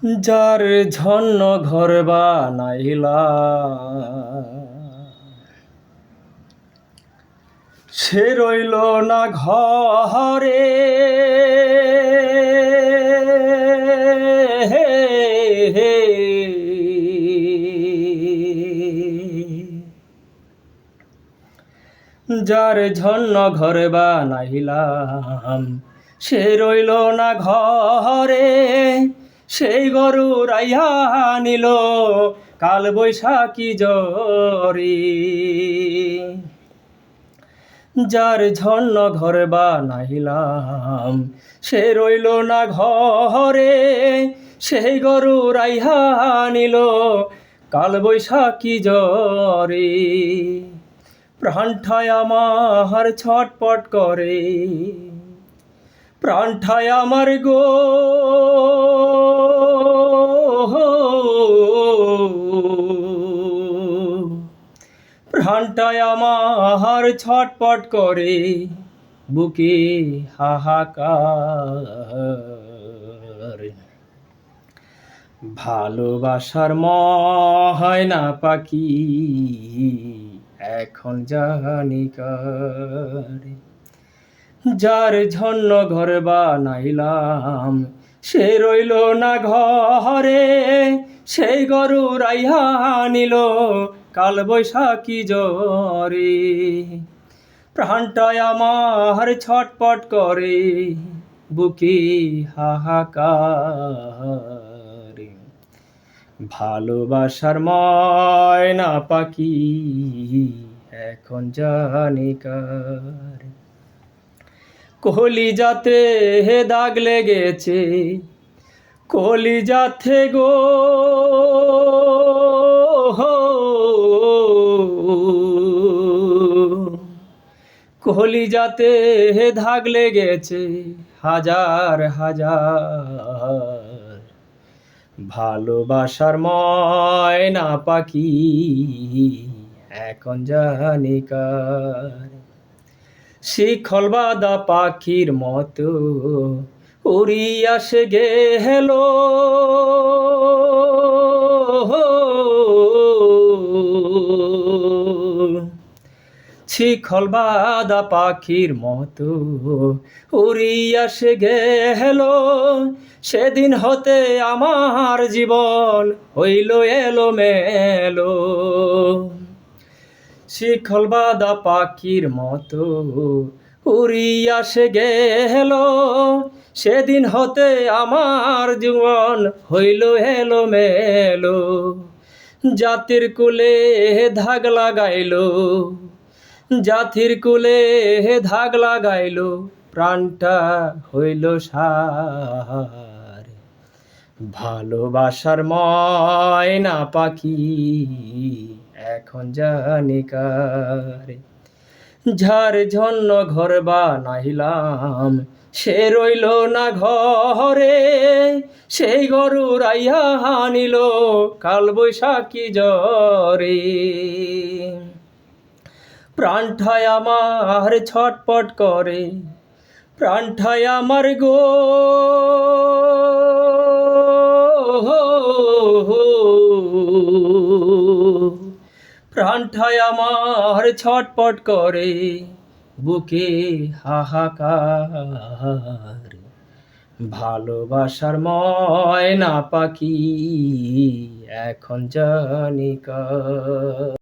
যার ঝন্ন ঘর বানাইলা সে রইল না ঘরে, যার ঝন্ন ঘর বানাইলাম সে রইল না ঘরে, সেই গরু রাইহা নিল কাল বৈশাখী জ্বরে। যার ঝন্ন ঘর বানাইলাম সে রইল না ঘরে, সেই গরু রাইহা নিল কাল বৈশাখী জ্বরে। প্রাণঠায় আমার ছটপট করে, প্রাণঠায় আমার গো প্রাণটায় আমার ছটপট করে, বুকে হাহাকার। ভালোবাসার ময়না পাখি এখন জানি কার। যার ঝন্ন ঘর বানাইলাম সে রইল না ঘরে, সেই গরু রাইহা নিল কাল বৈশাখী জ্বরে। প্রাণটায় আমার ছটপট করে, বুকে হাহাকার। ভালোবাসার ময়না পাখি এখন জানি কার। কলিজাতে দাগ লেগেছে, কলিজাতে গো কলিজাতে দাগ লেগেছে হাজার হাজার। ভালোবাসার ময়না পাখি এখন জানি কার। শিখল বাঁধা পাখির মতো উড়িয়া সে গেল, শিখল বাঁধা পাখির মতো উড়িয়া সে গেল। সেদিন হতে আমার জীবন হইল এলোমেলো। শিখল বাঁধা পাখির মতো উড়িয়া সে গেল, সেদিন হতে আমার জীবন হইল এলোমেলো। জাতির কুলে ধাগ লাগাইল, জাতির কুলে ধাগ লাগাইল, প্রাণটা হইল সার। ভালোবাসার ময়না পাখি এখন জানি কার। যার ঝন্ন ঘর বানাইলাম সে রইল না ঘরে, সেই গরু রাইহা নিল কাল বৈশাখী জ্বরে। প্রাণঠায় আমার ছটপট করে, প্রাণঠায় আমার গো প্রাণঠায় আমার ছটপট করে, বুকে হাহাকার। ভালোবাসার ময়না পাখি এখন জানি কার।